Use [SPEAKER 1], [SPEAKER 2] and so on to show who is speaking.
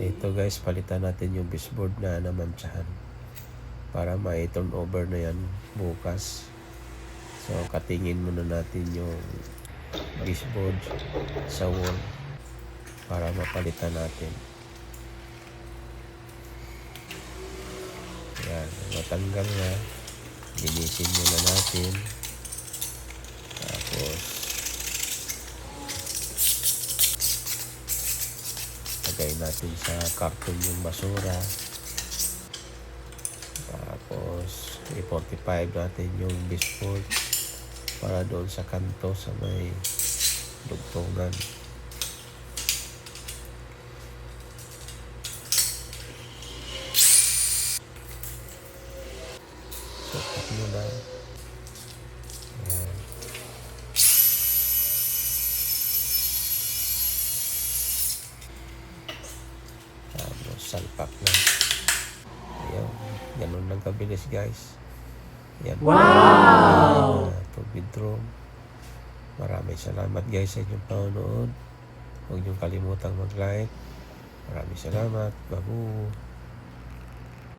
[SPEAKER 1] Ito guys, palitan natin yung baseboard na namantsahan para ma-turn over na yan bukas. So katingin muna natin yung baseboard sa wall para mapalitan natin. Yan, matanggal na. Linisin muna natin. Tapos lagay natin sa karton yung basura. Tapos i-45 natin yung baseboard para doon sa kanto sa may dugtungan. Sukat muna. Ayan. Tapos salpak na. Ayan. Ganun lang kabilis guys. Yan. Wow! Ito bedroom. Maraming salamat guys sa inyong panonood. Huwag niyong kalimutang mag-like. Maraming salamat. Babu!